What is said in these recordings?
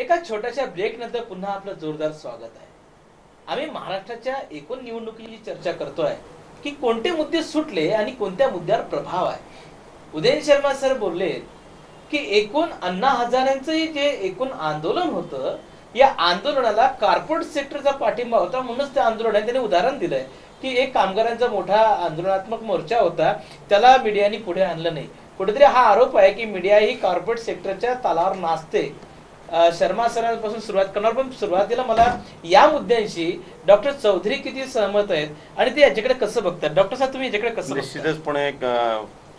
एका छोट्याशा ब्रेक नंतर पुन्हा आपलं जोरदार स्वागत आहे. आम्ही महाराष्ट्राच्या एकूण निवडणुकीची चर्चा करतोय की कोणते मुद्दे सुटले आणि कोणत्या मुद्द्यावर प्रभाव आहे. उदयन शर्मा सर बोलले की एकूण अण्णा हजारेंचं जे एकूण आंदोलन होतं, या आंदोलनाला कॉर्पोरेट सेक्टरचा पाठिंबा होता, म्हणूनच त्या आंदोलनाने त्यांनी उदाहरण दिलंय की एक कामगारांचा मोठा आंदोलनात्मक मोर्चा होता, त्याला मीडियाने पुढे आणलं नाही. कुठेतरी हा आरोप आहे की मीडिया ही कॉर्पोरेट सेक्टरच्या तालावर नाचते. शर्मा सरांपासून सुरुवात करणार, पण सुरुवातीला मला या मुद्द्यांशी डॉक्टर चौधरी किती सहमत आहेत आणि ते याच्याकडे कसं बघतात. डॉक्टर साहेब, तुम्ही याच्याकडे कसं बघता? निश्चितचपणे एक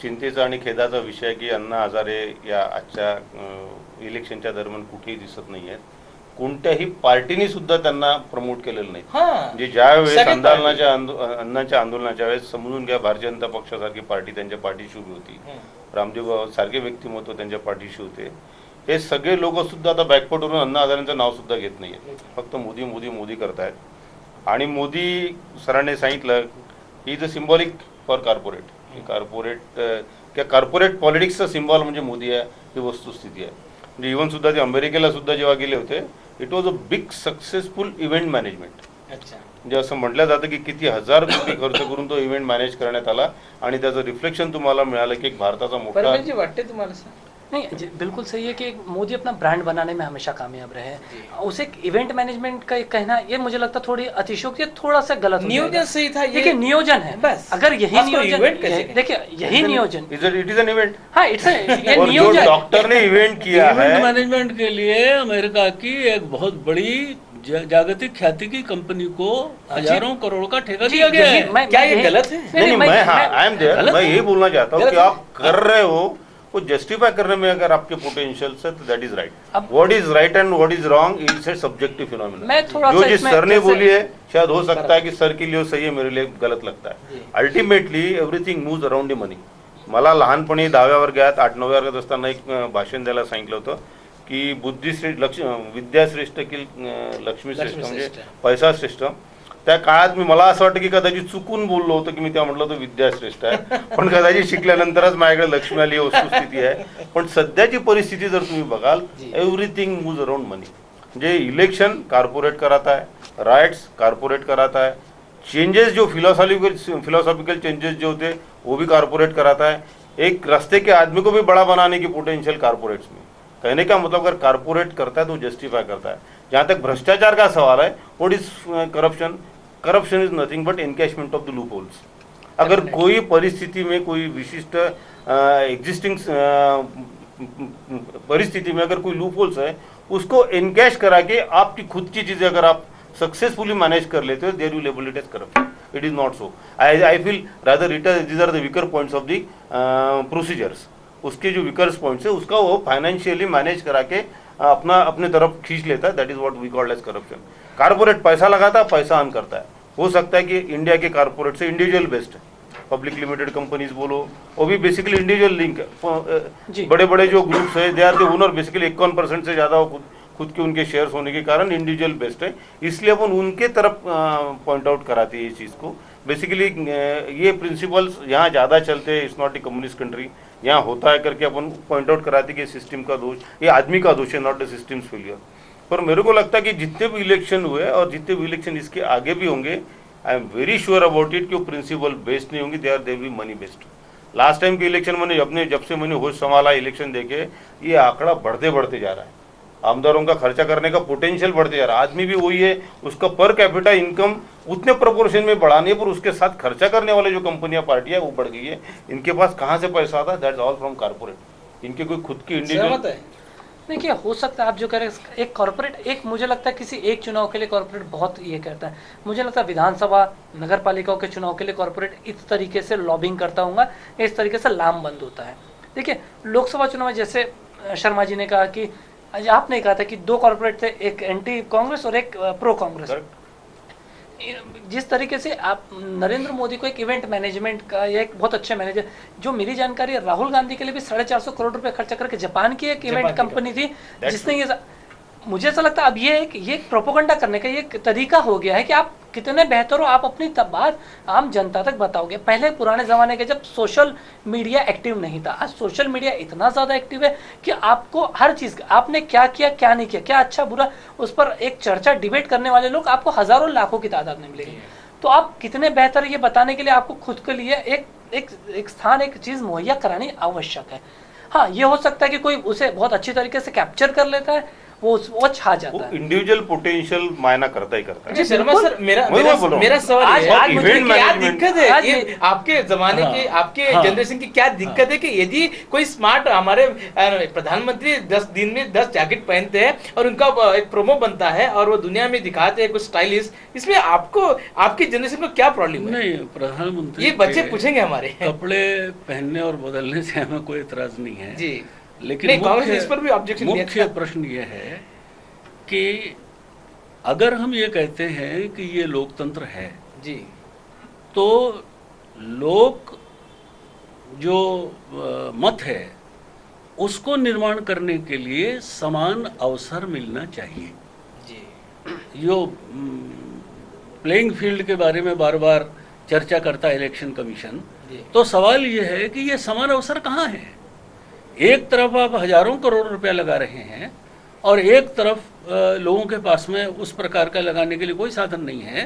चिंतेचा आणि खेदाचा विषय की अण्णा हजारे या आजच्या इलेक्शनच्या दरम्यान कुठेही दिसत नाही आहेत. कोणत्याही पार्टीने सुद्धा त्यांना प्रमोट केलेलं नाही. म्हणजे ज्यावेळेस अण्णांच्या आंदोलनाच्या वेळेस समजून घ्या, भारतीय जनता पक्षासारखी पार्टी त्यांच्या पाठीशी उभी होती, रामदेव सारखे व्यक्तिमत्व त्यांच्या पाठीशी होते. हे सगळे लोक सुद्धा आता बॅकफुटवरून अण्णा हजारेंचं नाव सुद्धा घेत नाही आहेत. फक्त मोदी मोदी मोदी करतायत. आणि मोदी सरांनी सांगितलं is a symbolic for corporate. Corporate पॉलिटिक्सचा सिम्बॉल म्हणजे मोदी आहे, ही वस्तुस्थिती आहे. म्हणजे इव्हन सुद्धा ते अमेरिकेला सुद्धा जेव्हा गेले होते, it was a big successful event management. म्हणजे असं म्हटलं जातं की किती हजार कोटी खर्च करून तो इव्हेंट मॅनेज करण्यात आला आणि त्याचं रिफ्लेक्शन तुम्हाला मिळालं की एक भारताचा मोठा वाटते तुम्हाला सर? नहीं, बिल्कुल सही है कि मोदी अपना ब्रांड बनाने में हमेशा कामयाब रहे. उसे इवेंट मैनेजमेंट का कहना ये मुझे लगता थोड़ी अतिशोक्ति, थोड़ा सा गलत. नियोजन सही था. देखिए नियोजन है बस. अगर यही नियोजन, देखिए यही नियोजन, इट इज एन इवेंट. हाँ, इट्स ये नियोजन. डॉक्टर ने इवेंट किया है. इवेंट मैनेजमेंट के लिए अमेरिका की एक बहुत बड़ी जागतिक ख्याति की कंपनी को हजारों करोड़ का ठेका दिया गया है. क्या ये गलत है? नहीं, मैं आई एम देयर. मैं ये बोलना चाहता हूँ कि आप कर रहे हो वो जस्टिफाई करने में अगर आपके पोटेंशियल से, तो that is right. What is right and what is wrong is a subjective phenomena. जो जिस सर ने बोली है शायद हो सकता है कि सर के लिए सही है, मेरे लिए गलत लगता है. Ultimately everything moves around the money. मला लहानपणी 10व्या वर्गात 8-9व्या वर्गात असताना एक भाषण द्यायला सांगितलं होतं की बुद्धिश्रेष्ठ विद्याश्रेष्ठ की लक्ष्मी श्रेष्ठ, म्हणजे पैसा श्रेष्ठ. त्या काळात मला असं वाटतं की कदाचित चुकून बोललो होतो की मी तेव्हा म्हटलं होतं विद्याश्रेष्ठ आहे, पण कदाचित शिकल्यानंतरच माझ्याकडे लक्ष्मी आली वस्तुस्थिती आहे. पण सध्याची परिस्थिती जर तुम्ही बघाल, एव्हरीथिंग मूव्स अराउंड मनी. म्हणजे इलेक्शन कॉर्पोरेट कराता है, राइट्स कॉर्पोरेट कराता है, चेंजेस जो फिलोसॉफिकल चेंजेस जो होते वो भी कॉर्पोरेट कराता है. एक रास्ते के आदमी को भी बड़ा बनाने की पोटेंशियल कॉर्पोरेट्स में. कहने का मतलब अगर कॉर्पोरेट करता है तो जस्टिफाई करता है. जहाँ तक भ्रष्टाचार का सवाल है, what is corruption? Corruption is nothing but encashment of the loop holes. अगर कोई परिस्थिति में, कोई विशिष्ट एग्जिस्टिंग परिस्थिति में अगर कोई लूप होल्स है, उसको एनकैश करा के आपकी खुद की चीज़ें अगर आप सक्सेसफुली मैनेज कर लेते हो, there you label it as corruption. It is not so. I feel rather these are the weaker points of the procedures. उसके जो विकर्स पॉइंट्स है उसका वो फाइनेंशियली मैनेज करा के अपने तरफ खींच लेता है. That is what we called as corruption. Corporate पैसा लगाता है, पैसा अर्न करता है. हो सकता है कि इंडिया के कॉर्पोरेट से इंडिविजुअल बेस्ट है, पब्लिक लिमिटेड कंपनीज बोलो, वो भी बेसिकली इंडिविजुअल लिंक है. बड़े बड़े जो ग्रुप्स है, they are the owner basically 51% से ज़्यादा खुद के उनके शेयर्स होने के कारण इंडिविजुअल बेस्ट है. इसलिए अपन उनके तरफ पॉइंट आउट कराते हैं ये चीज़ को. बेसिकली ये प्रिंसिपल्स यहाँ ज़्यादा चलते हैं. It's not a communist country. यहाँ होता है करके अपन पॉइंट आउट कराते कि सिस्टम का दोष, ये आदमी का दोष है, नॉट द सिस्टम्स फेलियर. पर मेरे को लगता है कि जितने भी इलेक्शन हुए और जितने भी इलेक्शन इसके आगे भी होंगे, I am very sure about it कि वो प्रिंसिपल बेस्ड नहीं होंगे, they will be money based. Last time के इलेक्शन मैंने जब से मैंने होश संभाला इलेक्शन देखे, ये आंकड़ा बढ़ते जा रहा है. आमदारों का खर्चा करने का पोटेंशियल बढ़ते जा रहा है. आदमी भी वही है, उसका पर कैपिटा इनकम उतने प्रोपोर्शन में बढ़ाने पर उसके साथ खर्चा करने वाले जो कंपनियां पार्टियां वो बढ़ गई है. इनके पास कहाँ से पैसा आता है? That's all from corporate. इनके कोई खुद की इंडिविजुअल. देखिए, हो सकता है आप जो कह रहे हैं एक कॉर्पोरेट, एक मुझे लगता है किसी एक चुनाव के लिए कॉर्पोरेट बहुत ये करता है. मुझे लगता है विधानसभा नगर पालिकाओं के चुनाव के लिए कॉर्पोरेट इस तरीके से लॉबिंग करता होगा, इस तरीके से लामबंद होता है. देखिए, लोकसभा चुनाव में जैसे शर्मा जी ने कहा कि आपने कहा था कि 2 कॉर्पोरेट थे, एक एंटी कांग्रेस और एक प्रो कांग्रेस. जिस तरीके से आप नरेंद्र मोदी को एक इवेंट मैनेजमेंट का एक बहुत अच्छे मैनेजर, जो मेरी जानकारी है राहुल गांधी के लिए भी 450 करोड़ रुपए खर्चा करके जापान की एक इवेंट कंपनी थी जिसने ये, मुझे ऐसा लगता है अब ये एक प्रोपोगंडा करने का ये एक तरीका हो गया है कि आप कितने बेहतर हो, आप अपनी तब बात आम जनता तक बताओगे। पहले पुराने ज़माने के जब सोशल मीडिया एक्टिव नहीं था, आज सोशल मीडिया इतना ज़्यादा एक्टिव है कि आपको हर चीज़, आपने क्या किया क्या नहीं किया, क्या अच्छा बुरा, उस पर एक चर्चा डिबेट करने वाले लोग आपको हज़ारों लाखों की तादाद में मिलेंगे। तो आप कितने बेहतर, ये बताने के लिए आपको खुद के लिए एक स्थान, एक चीज़ मुहैया करानी आवश्यक है। हाँ, ये हो सकता है कि कोई उसे बहुत अच्छी तरीके से कैप्चर कर लेता है, वो छा जाता है। इंडिविजुअल पोटेंशियल मायना करता ही करता है। जी शर्मा सर, मेरा वही मेरा मैं बोल रहा हूँ। मेरा सवाल आज- ये है, आज मुझे मुझे क्या management- दिक्कत है, आज ये ये- आपके जमाने हाँ, के, आपके हाँ, जनरेशन की क्या दिक्कत है कि यदि कोई स्मार्ट, हमारे प्रधानमंत्री 10 दिन में 10 जैकेट पहनते हैं और उनका एक प्रोमो बनता है और वो दुनिया में दिखाते हैं कुछ स्टाइलिश, इसमें आपको, आपकी जनरेशन को क्या प्रॉब्लम है? नहीं, प्रधानमंत्री ये बच्चे के पूछेंगे हमारे। कपड़े पहनने और बदलने से हमें कोई इतराज नहीं है जी, लेकिन नहीं, कांग्रेस इस पर भी ऑब्जेक्शन दिया मुख्य था। प्रश्न ये है कि अगर हम ये कहते हैं कि ये लोकतंत्र है, जी तो लोक जो मत है उसको निर्माण करने के लिए समान अवसर मिलना चाहिए। जी जो प्लेइंग फील्ड के बारे में बार बार चर्चा करता है इलेक्शन कमीशन, जी तो सवाल ये है कि ये समान अवसर कहाँ है? एक तरफ आप हजारों करोड़ रुपया लगा रहे हैं और एक तरफ लोगों के पास में उस प्रकार का लगाने के लिए कोई साधन नहीं है।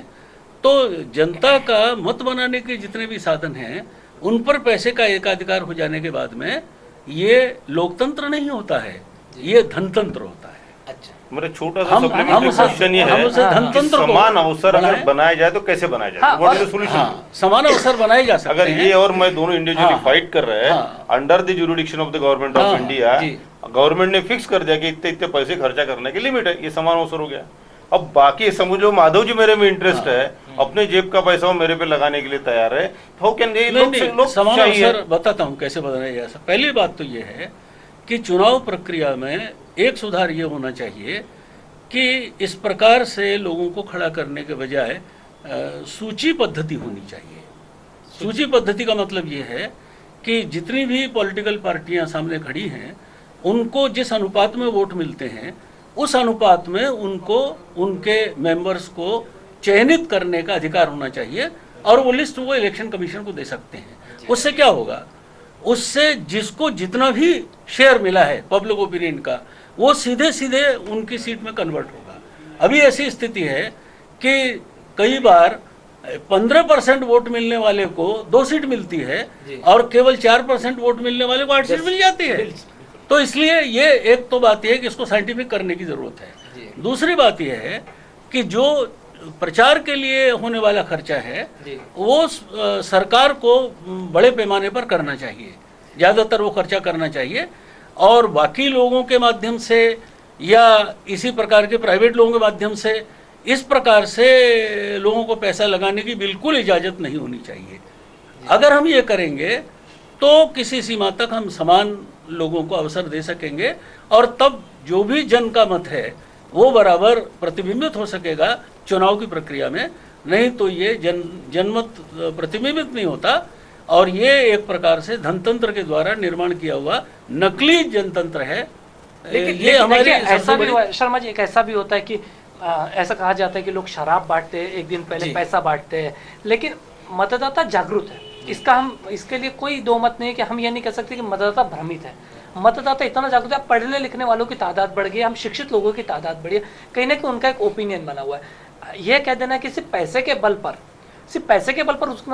तो जनता का मत बनाने के जितने भी साधन हैं उन पर पैसे का एकाधिकार हो जाने के बाद में ये लोकतंत्र नहीं होता है, ये धनतंत्र होता है। अच्छा, मेरा छोटा सा हम सप्लीमेंट्री उसे- क्वेश्चन ये हम है उसे कि धनतंत्र को समान अवसर अगर बनाएं। बनाया जाए तो कैसे बनाया जाए? हाँ, व्हाट इज द हाँ, सॉल्यूशन? समान अवसर बनाए जा सकते अगर हैं। ये और मैं दोनों इंडिविजुअली हाँ, फाइट कर रहे हैं हाँ। Under the jurisdiction of the government of हाँ, इंडिया, जी। गवर्नमेंट ने फिक्स कर दिया कि इतने इतने पैसे खर्चा करने की लिमिट है, ये समान अवसर हो गया। अब बाकी समझो माधव जी मेरे में इंटरेस्ट है, अपने जेब का पैसा वो मेरे पे लगाने के लिए तैयार है, हाउ कैन ये लोग समान चाहिए? अवसर बताता हूँ कैसे बनाया जा सकता। पहली बात तो ये है कि चुनाव प्रक्रिया में एक सुधार ये होना चाहिए कि इस प्रकार से लोगों को खड़ा करने के बजाय सूची पद्धति होनी चाहिए। सूची पद्धति का मतलब ये है कि जितनी भी पॉलिटिकल पार्टियां सामने खड़ी हैं उनको जिस अनुपात में वोट मिलते हैं उस अनुपात में उनको उनके मेंबर्स को चयनित करने का अधिकार होना चाहिए और वो लिस्ट वो इलेक्शन कमीशन को दे सकते हैं। उससे क्या होगा? उससे जिसको जितना भी शेयर मिला है पब्लिक ओपिनियन का वो सीधे सीधे उनकी सीट में कन्वर्ट होगा। अभी ऐसी स्थिति है कि कई बार 15% वोट मिलने वाले को 2 सीट मिलती है और केवल 4% वोट मिलने वाले को 8 सीट मिल जाती है। तो इसलिए ये एक तो बात यह है कि इसको साइंटिफिक करने की जरूरत है। दूसरी बात यह है कि जो प्रचार के लिए होने वाला खर्चा है वो सरकार को बड़े पैमाने पर करना चाहिए, ज़्यादातर वो खर्चा करना चाहिए और बाकी लोगों के माध्यम से या इसी प्रकार के प्राइवेट लोगों के माध्यम से इस प्रकार से लोगों को पैसा लगाने की बिल्कुल इजाज़त नहीं होनी चाहिए। अगर हम ये करेंगे तो किसी सीमा तक हम समान लोगों को अवसर दे सकेंगे और तब जो भी जन का मत है वो बराबर प्रतिबिंबित हो सकेगा चुनाव की प्रक्रिया में। नहीं तो ये जनमत प्रतिबिंबित नहीं होता और ये एक प्रकार से धनतंत्र के द्वारा निर्माण किया हुआ नकली जनतंत्र है। लेकिन हमारे ऐसा भी शर्मा जी, एक ऐसा भी होता है कि ऐसा कहा जाता है कि लोग शराब बांटते हैं, एक दिन पहले पैसा बांटते हैं, लेकिन मतदाता जागरूक है। इसके लिए कोई दो मत नहीं है कि हम ये नहीं कह सकते कि मतदाता भ्रमित है। मतदाता इतना जागरूक है, पढ़ने लिखने वालों की तादाद बढ़ गई है, हम शिक्षित लोगों की तादाद बढ़ी है, कहीं ना कहीं उनका एक ओपिनियन बना हुआ है। यह कह देना कि सिर्फ पैसे के बल पर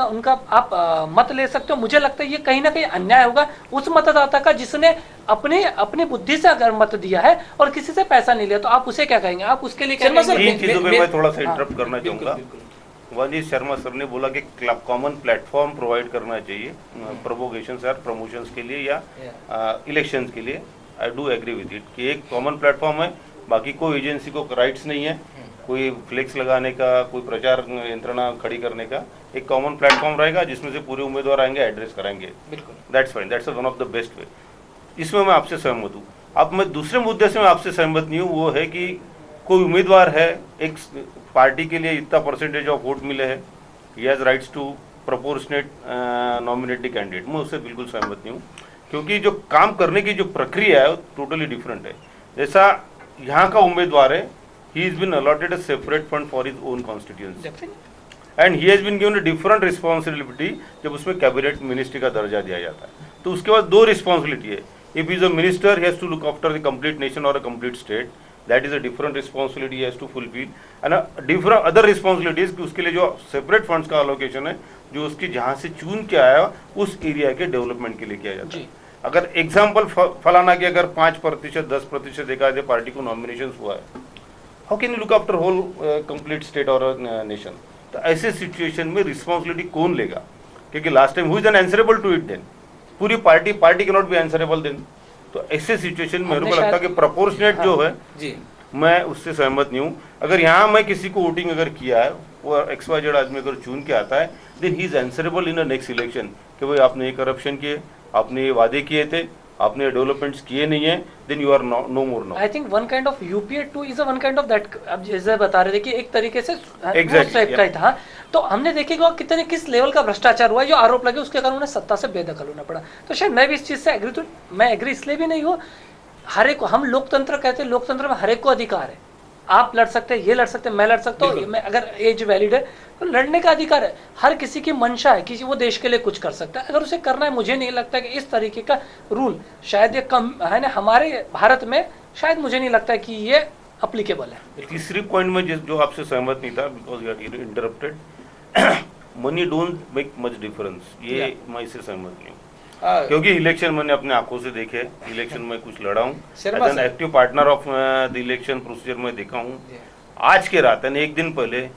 उनका आप मत ले सकते हो, मुझे लगता है ये कहीं ना कहीं अन्याय होगा उस मतदाता का जिसने अपनी बुद्धि से अगर मत दिया है और किसी से पैसा नहीं लिया, तो आप उसे क्या कहेंगे? आप उसके लिए क्या कहेंगे? तीन चीजों पे मैं थोड़ा सा इंटरप्ट करना चाहूंगा। वंजीत शर्मा सर ने बोला कि कॉमन प्लेटफॉर्म प्रोवाइड करना चाहिए प्रोपोगेशन और प्रमोशंस के लिए या इलेक्शंस के लिए। I do agree with it कि एक कॉमन प्लेटफॉर्म है, बाकी कोई एजेंसी को राइट्स नहीं है कोई फ्लेक्स लगाने का, कोई प्रचार यंत्रणा खड़ी करने का। एक कॉमन प्लेटफॉर्म रहेगा जिसमें से पूरे उम्मीदवार आएंगे, एड्रेस कराएंगे। That's fine, that's one of the best way. इसमें मैं आपसे सहमत हूँ। अब मैं दूसरे मुद्दे से मैं आपसे सहमत नहीं हूँ, वो है कि कोई उम्मीदवार है, एक पार्टी के लिए इतना परसेंटेज ऑफ वोट मिले हैं, he has rights to proportionate nominate the candidate. मैं उससे बिल्कुल सहमत नहीं हूँ, क्योंकि जो काम करने की जो प्रक्रिया है वो टोटली डिफरेंट है। जैसा यहाँ का उम्मीदवार है he has been allotted a separate fund for his own constituency. Definitely. And he has been given a different responsibility जब उसमें कैबिनेट मिनिस्ट्री का दर्जा दिया जाता है। तो उसके बाद दो रिस्पॉन्सिबिलिटी है, if is a minister he has to look after the complete nation और a complete state, that is a different responsibility he has to fulfil, and different other responsibilities कि उसके लिए जो सेपरेट फंड्स का allocation है जो उसकी जहाँ से चुन के आया उस एरिया के डेवलपमेंट के लिए किया जाता है। अगर एग्जाम्पल फलाना कि अगर 5% 10% देखा जाए पार्टी को नॉमिनेशन हुआ है, how can you look after whole complete state और नेशन? तो ऐसे सिचुएशन में रिस्पॉन्सिबिलिटी कौन लेगा? क्योंकि last time who is an answerable to it then? पूरी पार्टी के नॉट बी आंसरेबल देन। तो ऐसे सिचुएशन में मेरे को लगता है कि प्रोपोर्शनेट जो है जी, मैं उससे सहमत नहीं हूँ। अगर यहाँ मैं किसी को वोटिंग अगर किया है वो XYZ आदमी अगर चुन के आता है then he is answerable in a next election कि भाई आपने ये करप्शन किए, आपने ये वादे किए थे, आपने डेवलपमेंट्स किए नहीं है, then you are no more now. I think one kind of UPA 2 is a one kind of that. अब जैसे बता रहे थे कि एक तरीके से Exactly, टाइप का ही था। तो हमने देखेगा कितने किस लेवल का भ्रष्टाचार हुआ है, जो आरोप लगे उसके कारण उन्हें सत्ता से बेदखल होना पड़ा। तो शायद मैं भी इस चीज से एग्री, तो मैं एग्री इसलिए भी नहीं हूँ। हर एक, हम लोकतंत्र कहते हैं, लोकतंत्र में हर एक को अधिकार है। आप लड़ सकते हैं, ये लड़ सकते हैं, मैं लड़ सकता हूँ, मैं अगर एज वैलिड है तो लड़ने का अधिकार है। हर किसी की मंशा है, किसी वो देश के लिए कुछ कर सकता है अगर उसे करना है। मुझे नहीं लगता कि इस तरीके का रूल शायद ये कम है ना हमारे भारत में, शायद मुझे नहीं लगता कि ये अप्लीकेबल है। तीसरी पॉइंट में जो आपसे सहमत नहीं था, because you are interrupted, money don't make much difference, ये मैं इससे सहमत नहीं हूँ। क्योंकि इलेक्शन मैंने अपने आंखों से देखे, इलेक्शन में कुछ लड़ा हूँ, as an active partner of the election procedure में देखा हूँ। आज के रात यानी एक दिन पहले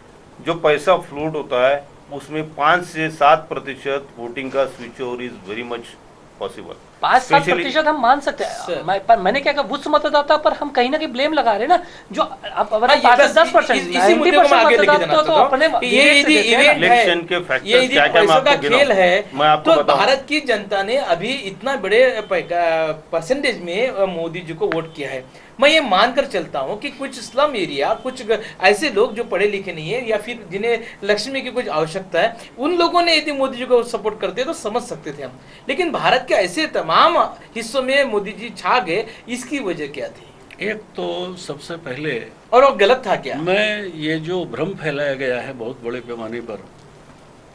जो पैसा फ्लोट होता है उसमें 5 से 7% वोटिंग का switch over is very much possible. 5-7% हम मान सकते हैं। पर मैंने क्या कहा, उस मतदाता पर हम कहीं ना कहीं ब्लेम लगा रहे हैं ना, जो आप 5-10% इसी मुद्दे को मैं आगे लेके जाना चाहता हूं। ये यदि इवेंट है, ये यदि पैसों का खेल है, तो भारत की जनता ने अभी इतना बड़े परसेंटेज में मोदी जी को वोट किया है। मैं ये मानकर चलता हूँ कि कुछ स्लम एरिया, कुछ ऐसे लोग जो पढ़े लिखे नहीं है या फिर जिन्हें लक्ष्मी की कुछ आवश्यकता है, उन लोगों ने यदि मोदी जी को सपोर्ट करते तो समझ सकते थे हम। लेकिन भारत के ऐसे तमाम हिस्सों में मोदी जी छा गए, इसकी वजह क्या थी? एक तो सबसे पहले, और वो गलत था क्या? मैं ये जो भ्रम फैलाया गया है बहुत बड़े पैमाने पर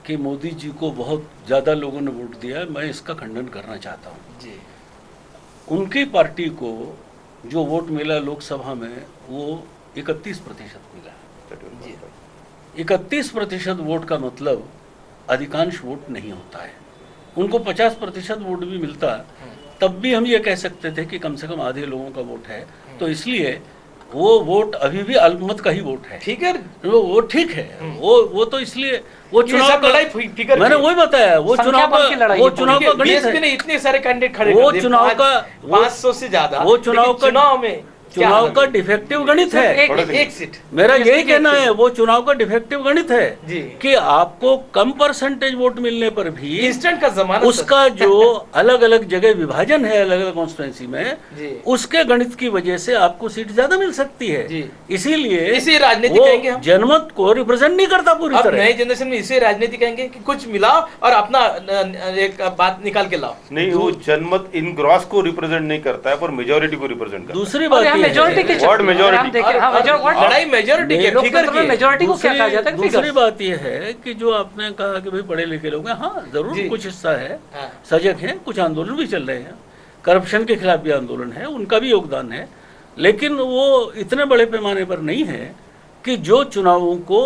कि मोदी जी को बहुत ज़्यादा लोगों ने वोट दिया है, मैं इसका खंडन करना चाहता हूँ जी। उनकी पार्टी को जो वोट मिला लोकसभा में वो 31% मिला। 31% वोट का मतलब अधिकांश वोट नहीं होता है। उनको 50% वोट भी मिलता तब भी हम ये कह सकते थे कि कम से कम आधे लोगों का वोट है। तो इसलिए वो वोट अभी भी अल्पमत का ही वोट है। ठीक है, वो ठीक है। वो तो इसलिए वो चुनाव का फिगर मैंने वही बताया, वो चुनाव का गणित है। इतने सारे कैंडिडेट खड़े, वो चुनाव का 500 से ज्यादा, वो चुनाव में चुनाव का डिफेक्टिव गणित है। एक सीट, मेरा यही कहना है, वो चुनाव का डिफेक्टिव गणित है जी। कि आपको कम परसेंटेज वोट मिलने पर भी इंस्टेंट का जमाना, उसका जो अलग अलग जगह विभाजन है अलग अलग कॉन्स्टिट्यूएंसी में, उसके गणित की वजह से आपको सीट ज्यादा मिल सकती है। इसीलिए इसी वो राजनीति कहेंगे हम, जनमत को रिप्रेजेंट नहीं करता पूरी तरह। नई जनरेशन में इसे राजनीति कहेंगे कि कुछ मिलाओ और अपना एक बात निकाल के लाओ। नहीं, वो जनमत इन ग्रॉस को रिप्रेजेंट नहीं करता है पर मेजोरिटी को रिप्रेजेंट करता है। दूसरी बात लड़ाई मेजोरिटी के फिगर की। मेजोरिटी को क्या कहा जाता है? दूसरी बात यह है कि जो आपने कहा कि भाई पढ़े लिखे लोग हैं, हाँ जरूर कुछ हिस्सा है, सजग है, कुछ आंदोलन भी चल रहे हैं, करप्शन के खिलाफ भी आंदोलन है, उनका भी योगदान है, लेकिन वो इतने बड़े पैमाने पर नहीं है कि जो चुनावों को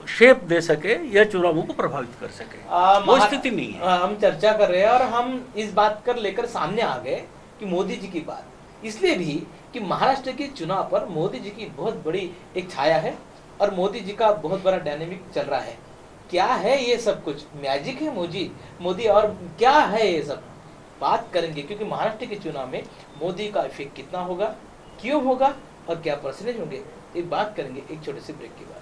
शेप दे सके या चुनावों को प्रभावित कर सके। वो स्थिति नहीं है। हम चर्चा कर रहे हैं और हम इस बात कर लेकर सामने आ गए कि मोदी जी की बात, इसलिए भी कि महाराष्ट्र के चुनाव पर मोदी जी की बहुत बड़ी एक छाया है और मोदी जी का बहुत बड़ा डायनेमिक चल रहा है। क्या है ये सब कुछ? मैजिक है मोदी और क्या है ये सब? बात करेंगे, क्योंकि महाराष्ट्र के चुनाव में मोदी का इफेक्ट कितना होगा, क्यों होगा और क्या परसेंटेज होंगे, ये बात करेंगे एक छोटे से ब्रेक के बाद।